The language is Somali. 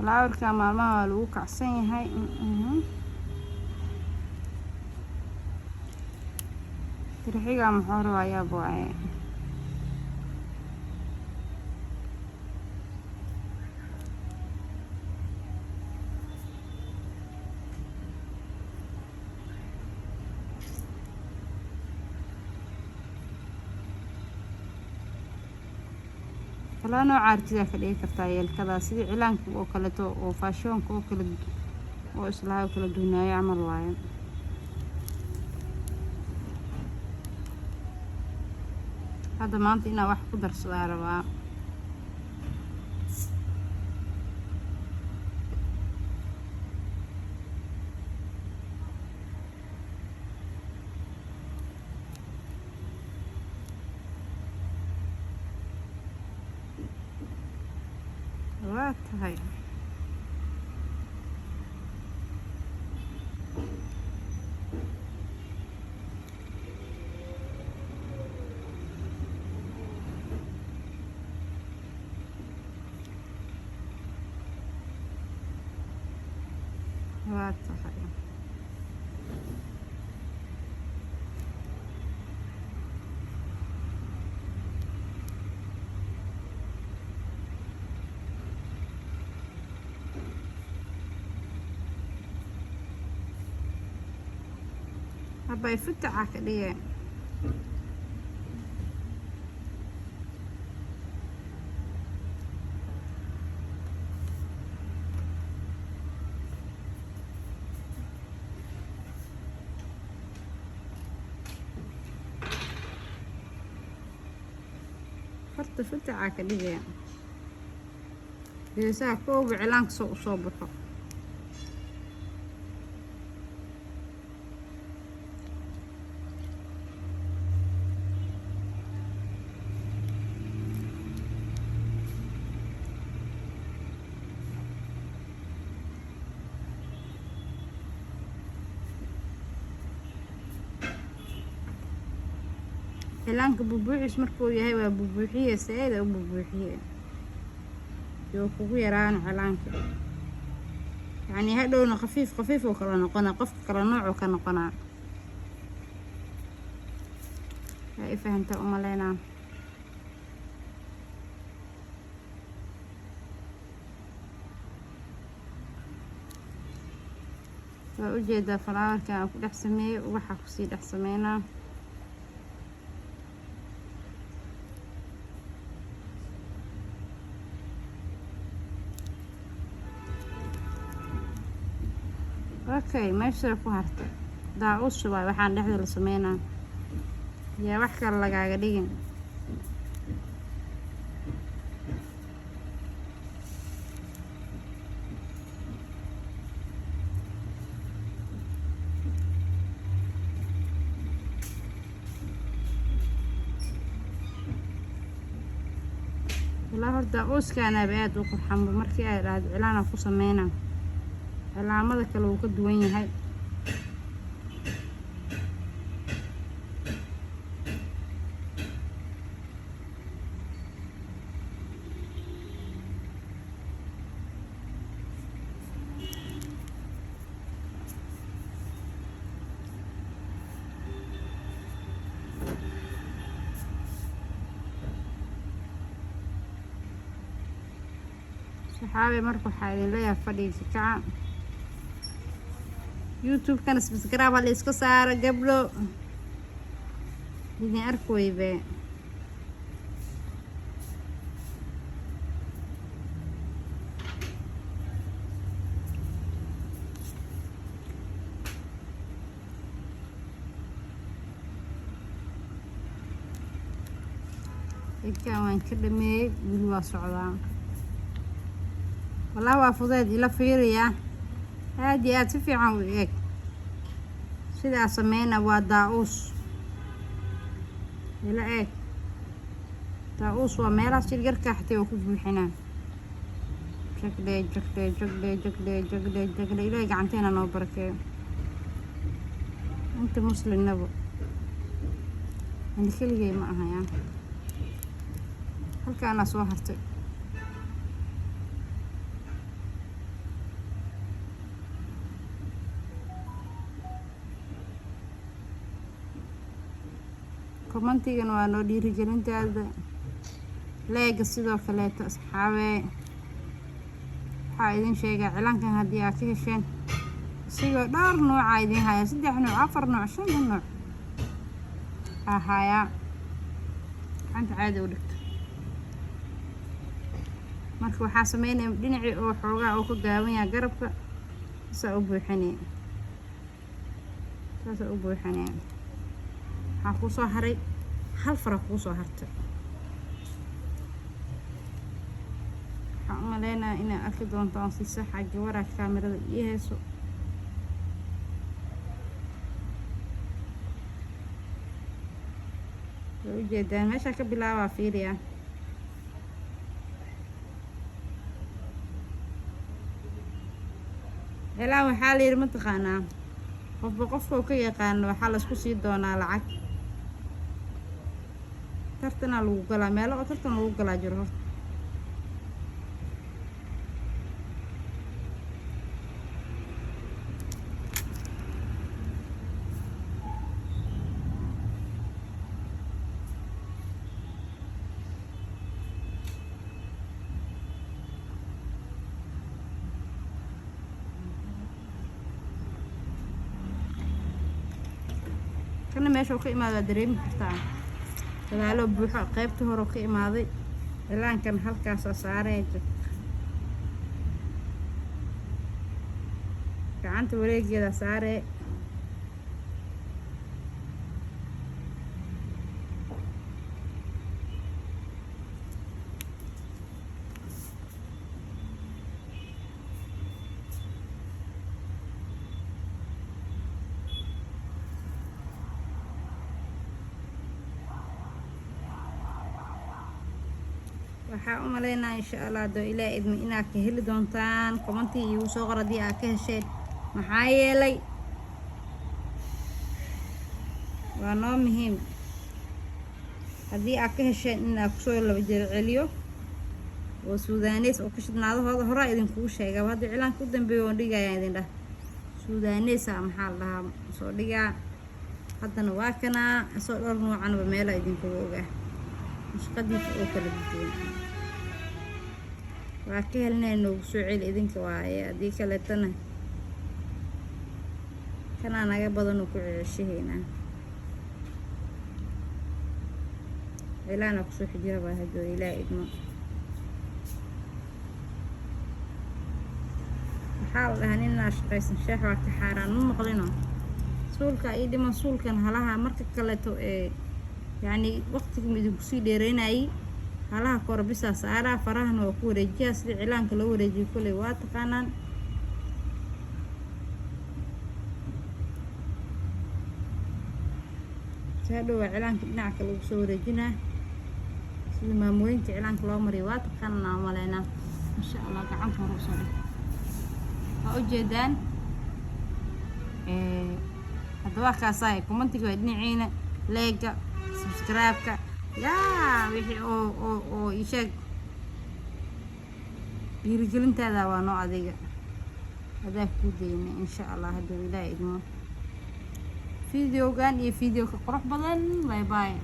flowerka maalmaha waa lagu kacsan yahay. Dirxiga muxuu rabayaa booye kala nooc artida ka dhigi kartaa yeelkada sidii cilaanka oo kale oo fashion oo kale oo islaahay kala duwanaayo amal waaye. هذا ما أنت إنا واحد قدر صغير بقى وات هاي وات هاي هبا يفتح عكديه فتح عكديه بيسا كوب علانك صوبحه إعلانك بوبوحيس مركو ياهي waa bubuuxiye saada u bubuuxiye yoo kugu yaraan إعلانك يعني hadhowna khafiif oo kala noqona qofka kala nooc oo ka noqona ay fahanta uma leena waa u jeedaa flowerka ku dhex sameeyay waxa ku sii dhex sameeyna اوكي meesha ku hartay daacus waa waxaan dhexda la sameeynaa yaa wax kale lagaaga dhigin والله horta daacuskaan aad u qurxan markii ay raad cilaan ku sameeynaa calaamada kale uu ka duwan yahay saxaabe markuu xaalin leeyahay fadhiga kaca YouTube kan subscribe hal iska saara gabdho idin arkooybe inka waan ka dhameeyay wili waa socdaa والله وافضل إلى فيريا هادي أتفي عن وياك سيدا سمينا وداؤوس إلى إيه داؤوس وميلا سيرجر كحتي وكوب الحنان جكلي إلى قعنتين أنا وبركة أنت مسلم نبو عندي كل جاي معها يعني هل كان أسوهرتي commentigana waa noo dhiirigelintaada. leega sidoo kaleeto asxaabe waxaa idin sheegaa cilaankan haddii aad ka hesheen isigoo dhowr nooca idin haya 3 nooc 4 nooc 5 nooc haya gacanta caadi u dhigto. marka waxaa sameynaya dhinacii oo xoogaa oo ka gaaban yahay garabka saa u buuxinaya waxaa kuu soo haray hal fara kuu soo hartay. waxaan u maleynayaa inaad arki doontaan si sax ah gabarha kaamirada ii hayso. way u jeedaan meesha ka bilaabaa fiiriya. ilaa waxaa la yidhi mataqaanaa qofba qofka uu ka yaqaano waxaa laisku sii doonaa lacag. tartanaa lagu galaa meelo oo tartan lagu galaa jiro horta. kana meesha uu ka imaado waa dareemi kartaa dagaalo buuxo qaybta hore ka imaaday. cilaankan halkaasoo saaraya gacanta wareegeeda saaree waxaa u maleynayaa insha Allah doo ilaa idmi inaad ka heli doontaan. commentii igu soo qor haddii aad ka hesheen maxaa yeelay waa noo muhiim haddii aad ka hesheen inaad kusoo laba jeer celiyo oo suudaaneys oo ka shidnaadahooda horaa idinkugu sheegaba. haddii cilaanka u dambeeyo oon dhigayaan idin dhah suudaaneysa maxaa la dhahaa soo dhigaa. haddana waa kanaa isoo dhowr noocanba meela idinkugu ogaa shaqadiisa oo kala duwan. waa ka helnay noogu soo celi idinka waaye haddii kaleetana kanaa naga badan oo ku ceshahaynaa. cilaana kusoo xijiraba haddoo ilaa idmo. waxaa la dhahaa ninaa shaqaysan shaax waa ka xaaraan ma maqlino. suulka ii dhiman suulkan halaha marka kaleeto يعني وقت ميدو كسي ديريناي هلاها كوربيسا سارا فرahna waa ku wareejiyaa sida cilaanka loo wareejiyo kulay waa taqaanaan. saadho waa cilaanka dhinaca kale lagu soo wareejinaa sida maamooyinka cilaanka loo mariyo waa taqaanaan maleynaa insha Allah gacanta hore soo dhig. waa u jeedaan hadda waa kaasay commentiga waa dhinaciina leega subscribe-ka yaa wixii oo ii sheeg dhiirigelintaada waa noo adiga adaa ku deyna insha Allah hadduu ilaa idmo. videogan iyo videoka qurux badan bye bye.